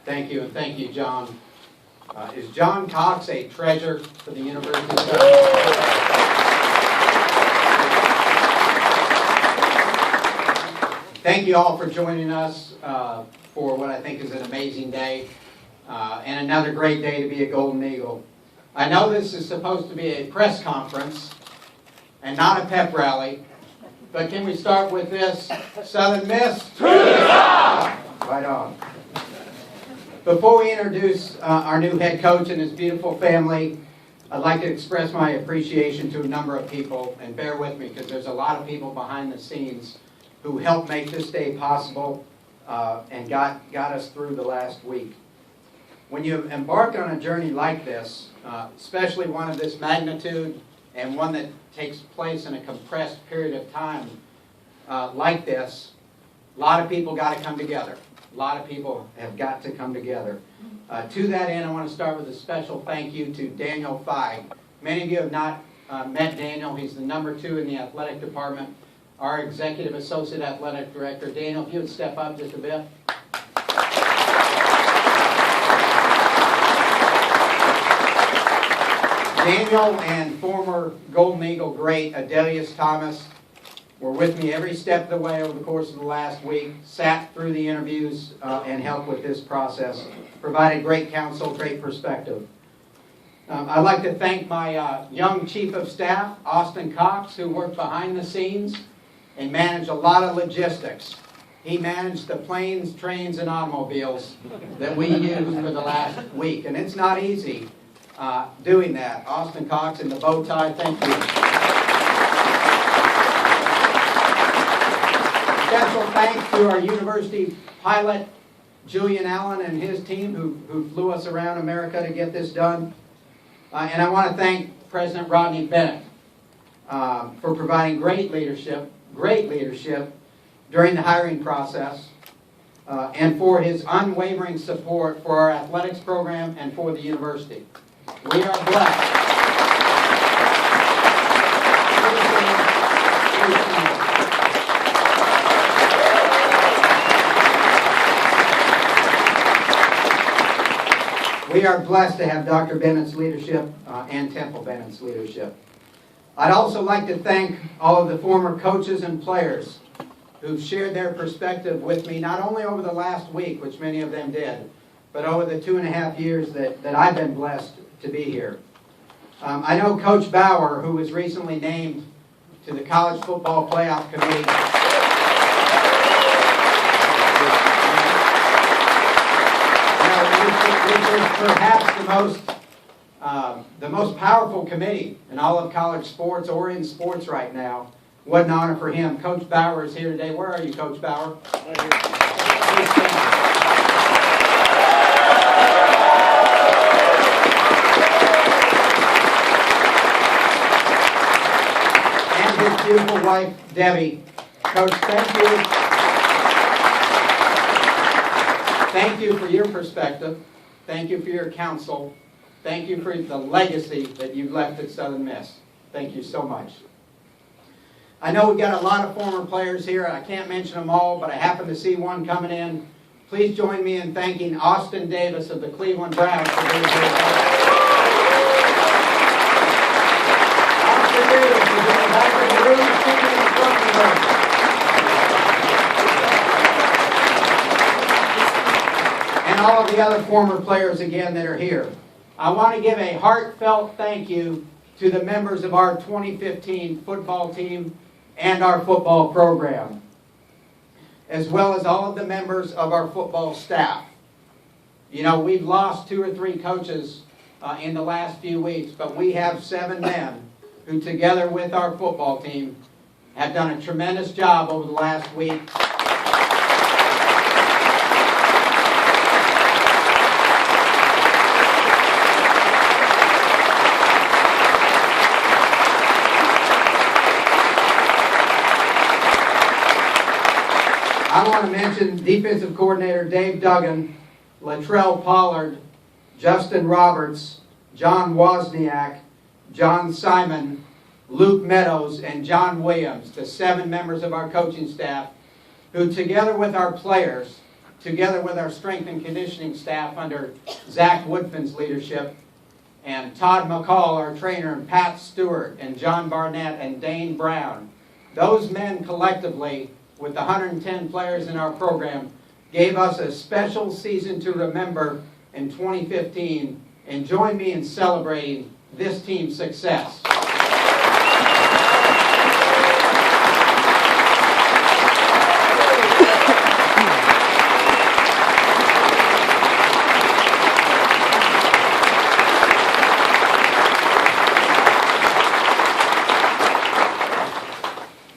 Thank you, and thank you, John. Is John Cox a treasure for the University of Thank you all for joining us for what I think is an amazing day and another great day to be a Golden Eagle. I know this is supposed to be a press conference and not a pep rally, but can we start with this? Southern Miss? To the top! Right on. Before we introduce our new head coach and his beautiful family, I'd like to express my appreciation to a number of people, and bear with me because there's a lot of people behind the scenes who helped make this day possible and got us through the last week. When you embark on a journey like this, especially one of this magnitude and one that takes place in a compressed period of time like this, a lot of people got to come together. A lot of people have got to come together. To that end, I want to start with a special thank you to Daniel Feig. Many of you have not met Daniel. He's the #2 in the athletic department, our Executive Associate Athletic Director. Daniel, if you would step up just a bit. Daniel and former Golden Eagle great Adelius Thomas were with me every step of the way over the course of the last week, sat through the interviews and helped with this process, provided great counsel, great perspective. I'd like to thank my young Chief of Staff, Austin Cox, who worked behind the scenes and managed a lot of logistics. He managed the planes, trains, and automobiles that we used for the last week, and it's not easy doing that. Austin Cox in the bow tie, thank you. Special thanks to our university pilot, Julian Allen, and his team who flew us around America to get this done. And I want to thank President Rodney Bennett for providing great leadership during the hiring process and for his unwavering support for our athletics program and for the university. We are blessed. We are blessed to have Dr. Bennett's leadership and Temple Bennett's leadership. I'd also like to thank all of the former coaches and players who've shared their perspective with me, not only over the last week, which many of them did, but over the 2.5 years that I've been blessed to be here. I know Coach Bauer, who was recently named to the College Football Playoff Committee. Which is perhaps the most powerful committee in all of college sports or in sports right now. What an honor for him. Coach Bauer is here today. Where are you, Coach Bauer? And his beautiful wife, Debbie. Coach, thank you. Thank you for your perspective. Thank you for your counsel. Thank you for the legacy that you've left at Southern Miss. Thank you so much. I know we've got a lot of former players here. I can't mention them all, but I happen to see one coming in. Please join me in thanking Austin Davis of the Cleveland Browns for being here. Austin Davis is in the back of the room, sitting in the front of the room. And all of the other former players again that are here. I want to give a heartfelt thank you to the members of our 2015 football team and our football program, as well as all of the members of our football staff. You know, we've lost 2 or 3 coaches in the last few weeks, but we have 7 men who, together with our football team, have done a tremendous job over the last week. I want to mention defensive coordinator Dave Duggan, Latrell Pollard, Justin Roberts, John Wozniak, John Simon, Luke Meadows, and John Williams, the 7 members of our coaching staff who, together with our players, together with our strength and conditioning staff under Zach Woodfin's leadership, and Todd McCall, our trainer, and Pat Stewart, and John Barnett, and Dane Brown. Those men collectively, with the 110 players in our program, gave us a special season to remember in 2015, and join me in celebrating this team's success.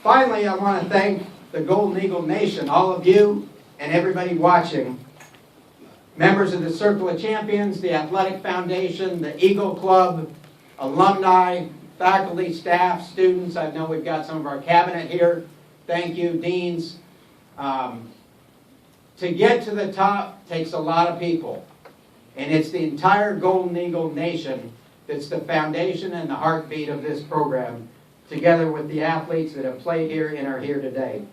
Finally, I want to thank the Golden Eagle Nation, all of you and everybody watching, members of the Circle of Champions, the Athletic Foundation, the Eagle Club, alumni, faculty, staff, students. I know we've got some of our cabinet here. Thank you, deans. To get to the top takes a lot of people, and it's the entire Golden Eagle Nation that's the foundation and the heartbeat of this program, together with the athletes that have played here and are here today.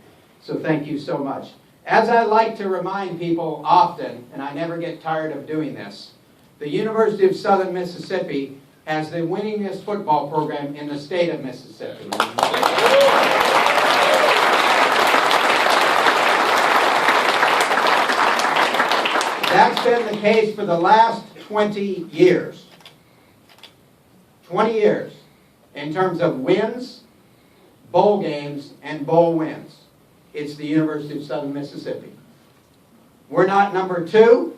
So thank you so much. As I like to remind people often, and I never get tired of doing this, the University of Southern Mississippi has the winningest football program in the state of Mississippi. That's been the case for the last 20 years. 20 years in terms of wins, bowl games, and bowl wins. It's the University of Southern Mississippi. We're not number 2.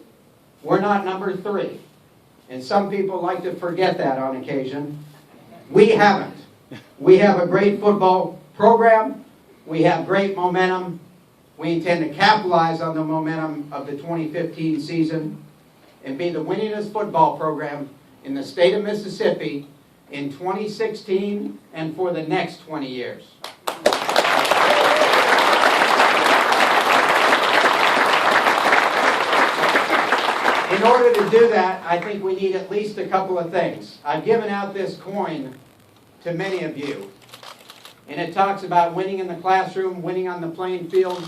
We're not number 3. And some people like to forget that on occasion. We haven't. We have a great football program. We have great momentum. We intend to capitalize on the momentum of the 2015 season and be the winningest football program in the state of Mississippi in 2016 and for the next 20 years. In order to do that, I think we need at least a couple of things. I've given out this coin to many of you, and it talks about winning in the classroom, winning on the playing field,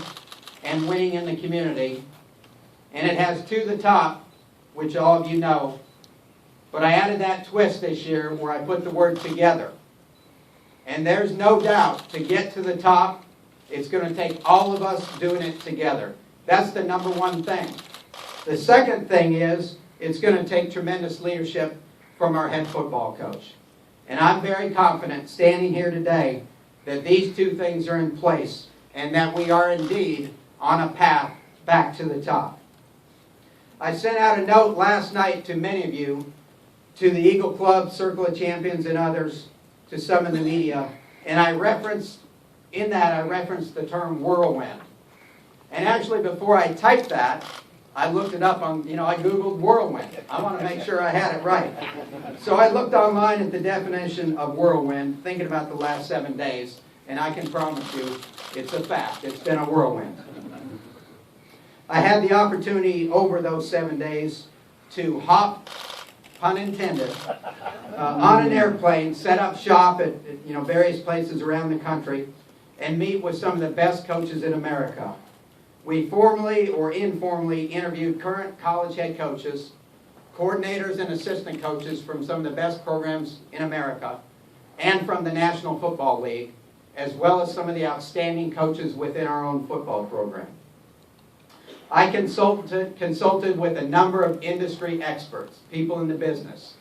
and winning in the community. And it has to the top, which all of you know, but I added that twist this year where I put the word together. And there's no doubt, to get to the top, it's going to take all of us doing it together. That's the number one thing. The second thing is, it's going to take tremendous leadership from our head football coach. And I'm very confident, standing here today, that these two things are in place and that we are indeed on a path back to the top. I sent out a note last night to many of you, to the Eagle Club, Circle of Champions, and others, to some in the media, and I referenced the term whirlwind. And actually, before I typed that, I looked it up on, I Googled whirlwind. I want to make sure I had it right. So I looked online at the definition of whirlwind, thinking about the last 7 days, and I can promise you, it's a fact. It's been a whirlwind. I had the opportunity over those 7 days to hop, pun intended, on an airplane, set up shop at various places around the country, and meet with some of the best coaches in America. We formally or informally interviewed current college head coaches, coordinators and assistant coaches from some of the best programs in America and from the National Football League, as well as some of the outstanding coaches within our own football program. I consulted with a number of industry experts, people in the business,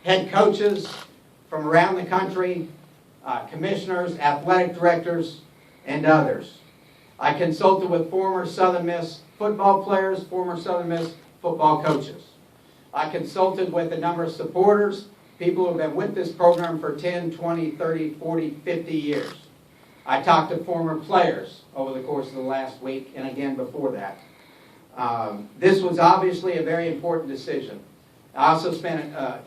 head coaches from around the country, commissioners, athletic directors, and others. I consulted with former Southern Miss football players, former Southern Miss football coaches. I consulted with a number of supporters, people who have been with this program for 10, 20, 30, 40, 50 years. I talked to former players over the course of the last week and again before that. This was obviously a very important decision. I also spent, time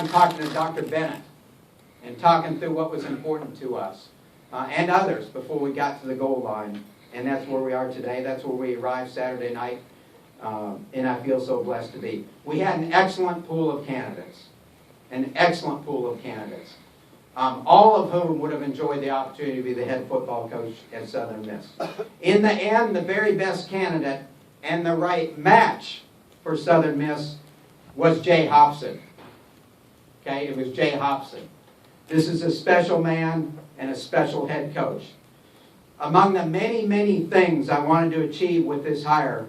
talking to Dr. Bennett and talking through what was important to us. And others before we got to the goal line. And that's where we are today. That's where we arrived Saturday night. And I feel so blessed to be. We had an excellent pool of candidates. An excellent pool of candidates. all of whom would have enjoyed the opportunity to be the head football coach at Southern Miss. In the end, the very best candidate and the right match for Southern Miss was Jay Hopson. Okay, it was Jay Hopson. This is a special man and a special head coach. Among the many, many things I wanted to achieve with this hire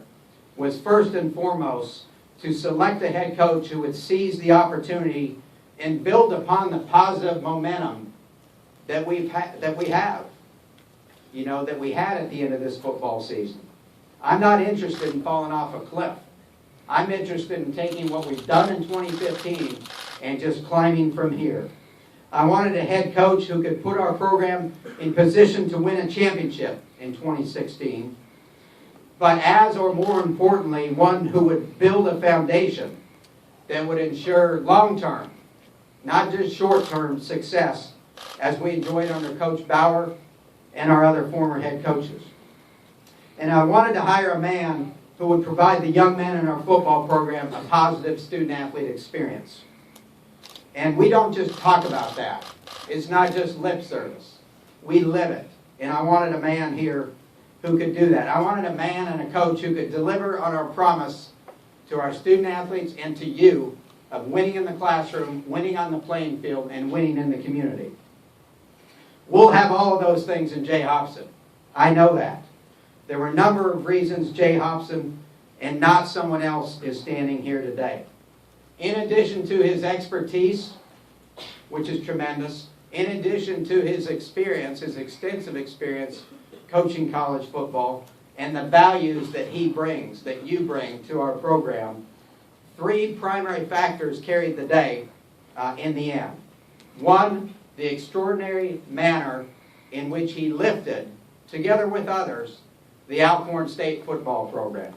was first and foremost to select a head coach who would seize the opportunity and build upon the positive momentum that we have, that we had at the end of this football season. I'm not interested in falling off a cliff. I'm interested in taking what we've done in 2015 and just climbing from here. I wanted a head coach who could put our program in position to win a championship in 2016, but as or more importantly, one who would build a foundation that would ensure long-term, not just short-term success as we enjoyed under Coach Bauer and our other former head coaches. And I wanted to hire a man who would provide the young men in our football program a positive student-athlete experience. And we don't just talk about that. It's not just lip service. We live it. And I wanted a man here who could do that. I wanted a man and a coach who could deliver on our promise to our student-athletes and to you of winning in the classroom, winning on the playing field, and winning in the community. We'll have all of those things in Jay Hopson. I know that. There were a number of reasons Jay Hopson and not someone else is standing here today. In addition to his expertise, which is tremendous, in addition to his experience, his extensive experience coaching college football, and the values that he brings, that you bring to our program, three primary factors carried the day in the end. One, the extraordinary manner in which he lifted, together with others, the Alcorn State football program.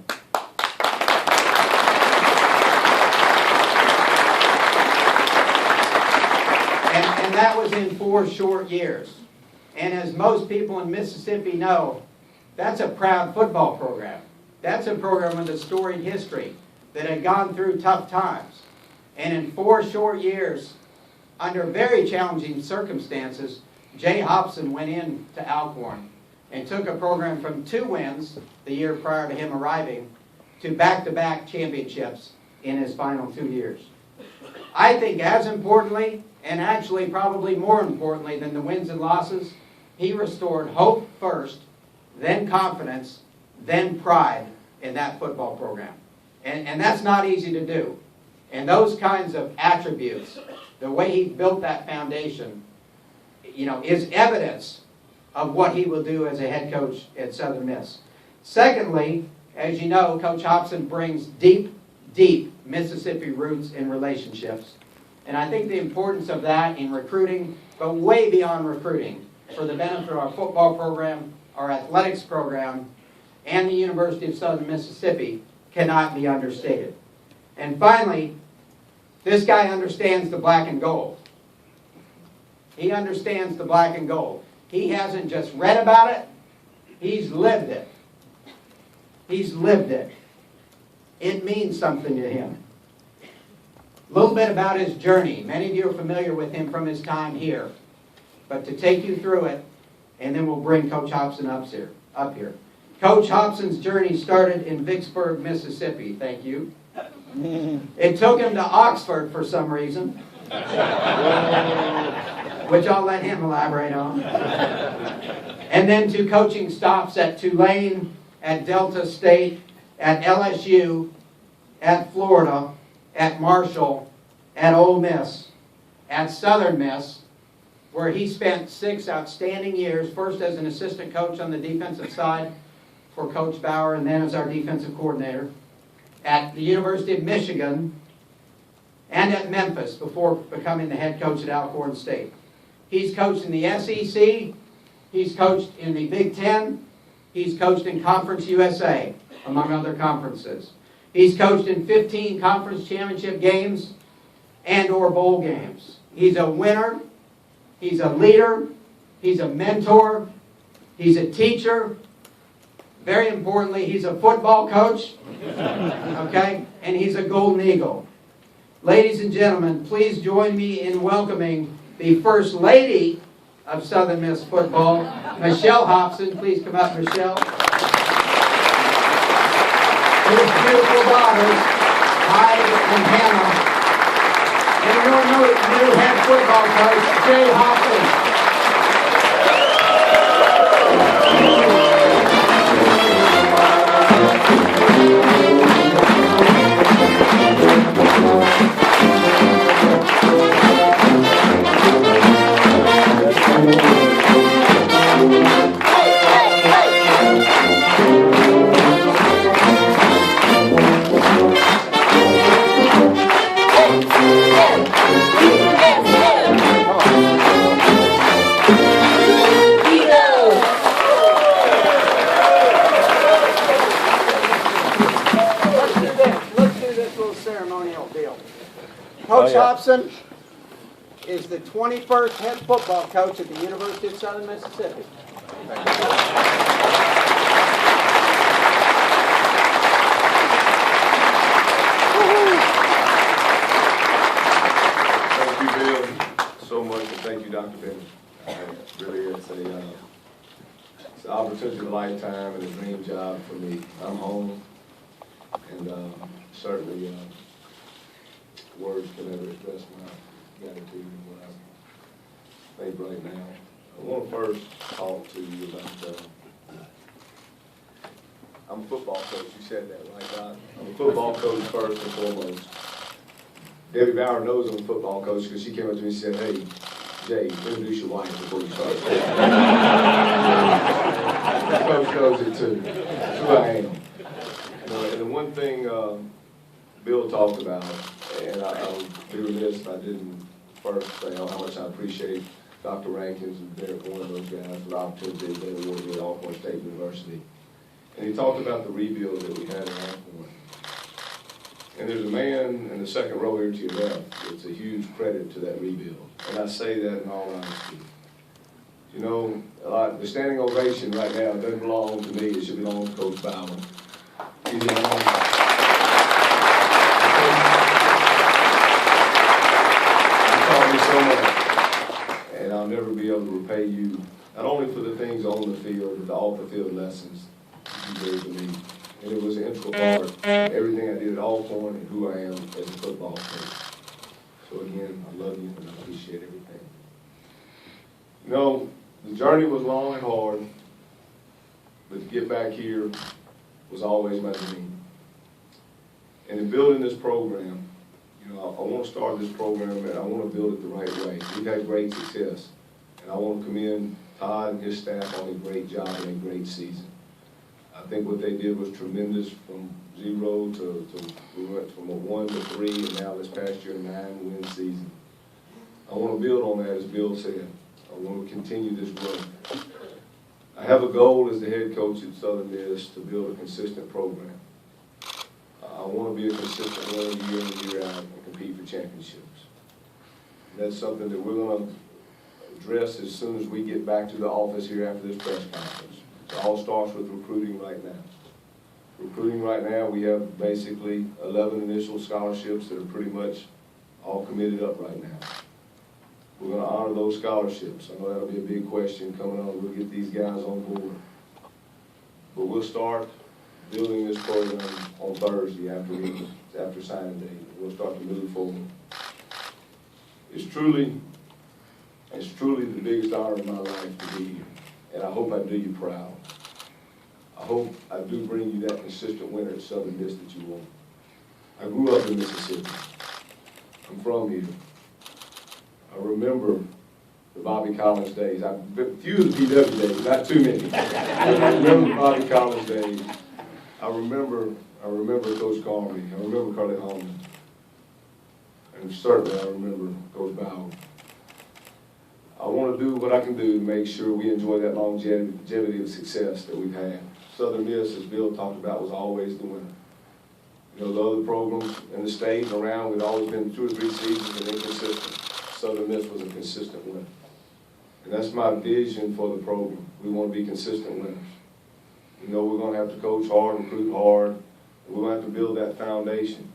And that was in 4 short years. And as most people in Mississippi know, that's a proud football program. That's a program with a storied history that had gone through tough times. And in 4 short years, under very challenging circumstances, Jay Hopson went into Alcorn and took a program from 2 wins the year prior to him arriving to back-to-back championships in his final 2 years. I think as importantly, and actually probably more importantly than the wins and losses, he restored hope first, then confidence, then pride in that football program. And that's not easy to do. And those kinds of attributes, the way he built that foundation, is evidence of what he will do as a head coach at Southern Miss. Secondly, as you know, Coach Hopson brings deep, deep Mississippi roots and relationships. And I think the importance of that in recruiting, but way beyond recruiting, for the benefit of our football program, our athletics program, and the University of Southern Mississippi cannot be understated. And finally, this guy understands the black and gold. He understands the black and gold. He hasn't just read about it, he's lived it. He's lived it. It means something to him. A little bit about his journey. Many of you are familiar with him from his time here. But to take you through it, and then we'll bring Coach Hopson up here. Coach Hopson's journey started in Vicksburg, Mississippi. Thank you. It took him to Oxford for some reason, which I'll let him elaborate on. And then to coaching stops at Tulane, at Delta State, at LSU, at Florida, at Marshall, at Ole Miss, at Southern Miss, where he spent 6 outstanding years, first as an assistant coach on the defensive side for Coach Bauer, and then as our defensive coordinator, at the University of Michigan, and at Memphis before becoming the head coach at Alcorn State. He's coached in the SEC, he's coached in the Big Ten, he's coached in Conference USA, among other conferences. He's coached in 15 conference championship games and or bowl games. He's a winner, he's a leader, he's a mentor, he's a teacher. Very importantly, he's a football coach, okay? And he's a Golden Eagle. Ladies and gentlemen, please join me in welcoming the First Lady of Southern Miss Football, Michelle Hopson. Please come up, Michelle. His beautiful daughters, Hyde and Hannah. And your new head football coach, Jay Hopson. Coach Hopson is the 21st head football coach at the University of Southern Mississippi. Thank you, Bill, so much, and thank you, Dr. Bennett. Really, it's an opportunity of a lifetime and a dream job for me. I'm home, and certainly words can never express my gratitude and what I think right now. I want to first talk to you about, I'm a football coach. You said that, right, Doc? I'm a football coach first and foremost. Debbie Bauer knows I'm a football coach because she came up to me and said, hey, Jay, introduce your wife before you start. The coach knows it too. That's who I am. And the one thing Bill talked about, and I would be remiss if I didn't first say how much I appreciate Dr. Rankins and Derek, one of those guys, for the opportunity they awarded me at Alcorn State University. And he talked about the rebuild that we had in Alcorn. And there's a man in the second row here to your left. It's a huge credit to that rebuild. And I say that in all honesty. You know, the standing ovation right now doesn't belong to me. It should belong to Coach Bauer. He's the one. So much, and I'll never be able to repay you, not only for the things on the field, but the off-the-field lessons you gave to me. And it was an integral part of everything I did at Alcorn and who I am as a football coach. So again, I love you and I appreciate everything. You know, the journey was long and hard, but to get back here was always my dream. And in building this program, I want to start this program and I want to build it the right way. We've had great success. And I want to commend Todd and his staff on a great job and a great season. I think what they did was tremendous from 0 to we went from a 1 to 3 and now this past year a 9-win season. I want to build on that, as Bill said. I want to continue this run. I have a goal as the head coach at Southern Miss to build a consistent program. I want to be a consistent winner year in and year out and compete for championships. And that's something that we're going to address as soon as we get back to the office here after this press conference. It all starts with recruiting right now. Recruiting right now, we have basically 11 initial scholarships that are pretty much all committed up right now. We're going to honor those scholarships. I know that'll be a big question coming on. We'll get these guys on board. But we'll start building this program on Thursday after signing day. We'll start to move forward. It's truly the biggest honor of my life to be here, and I hope I do you proud. I hope I do bring you that consistent winner at Southern Miss that you want. I grew up in Mississippi. I'm from here. I remember the Bobby Collins days. Few of the PW days, not too many. I remember the Bobby Collins days. I remember Coach Carney. I remember Carly Holman. And certainly I remember Coach Bauer. I want to do what I can do to make sure we enjoy that longevity of success that we've had. Southern Miss, as Bill talked about, was always the winner. You know, the other programs in the state and around, we'd always been 2 or 3 seasons and inconsistent. Southern Miss was a consistent winner. And that's my vision for the program. We want to be consistent winners. You know, we're going to have to coach hard, recruit hard, and we're going to have to build that foundation.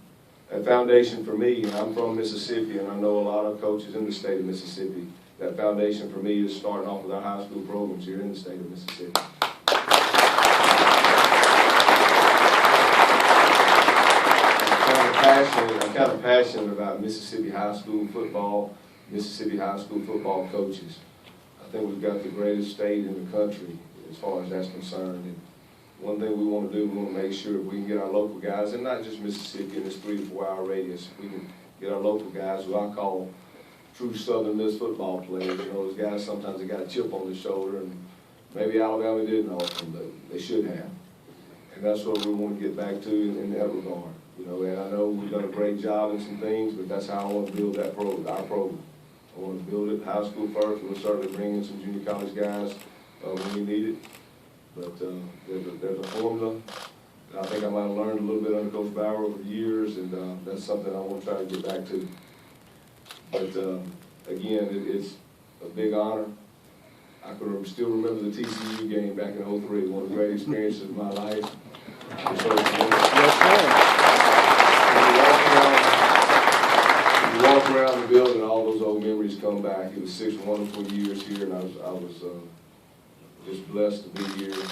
That foundation for me, and I'm from Mississippi, and I know a lot of coaches in the state of Mississippi, that foundation for me is starting off with our high school programs here in the state of Mississippi. I'm kind of passionate about Mississippi high school football, Mississippi high school football coaches. I think we've got the greatest state in the country as far as that's concerned. And one thing we want to do, we want to make sure we can get our local guys, and not just Mississippi in this 3 to 4 hour radius, we can get our local guys, who I call true Southern Miss football players. You know, those guys, sometimes they got a chip on their shoulder, and maybe Alabama didn't offer them, but they should have. And that's what we want to get back to in that regard. You know, and I know we've done a great job in some things, but that's how I want to build that program, our program. I want to build it high school first. We'll certainly bring in some junior college guys when we need it. But there's a formula that I think I might have learned a little bit under Coach Bauer over the years, and that's something I want to try to get back to. But again, it's a big honor. I can still remember the TCU game back in '03, one of the great experiences of my life. You walk around the building, all those old memories come back. It was 6 wonderful years here, and I was just blessed to be here.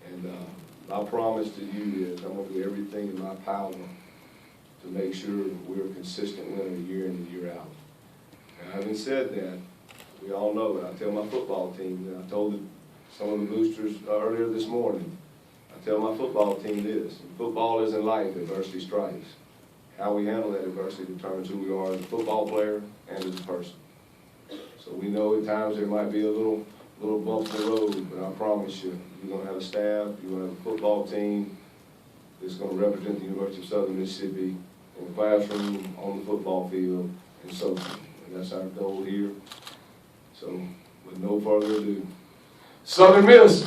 And my promise to you is I'm going to do everything in my power to make sure we're a consistent winner year in and year out. And having said that, we all know that I tell my football team, and I told some of the boosters earlier this morning, I tell my football team this: football isn't life, adversity strikes. How we handle that adversity determines who we are as a football player and as a person. So we know at times there might be a little bumps in the road, but I promise you, you're going to have a staff, you're going to have a football team that's going to represent the University of Southern Mississippi in the classroom, on the football field, and so on. And that's our goal here. So, with no further ado, Southern Miss!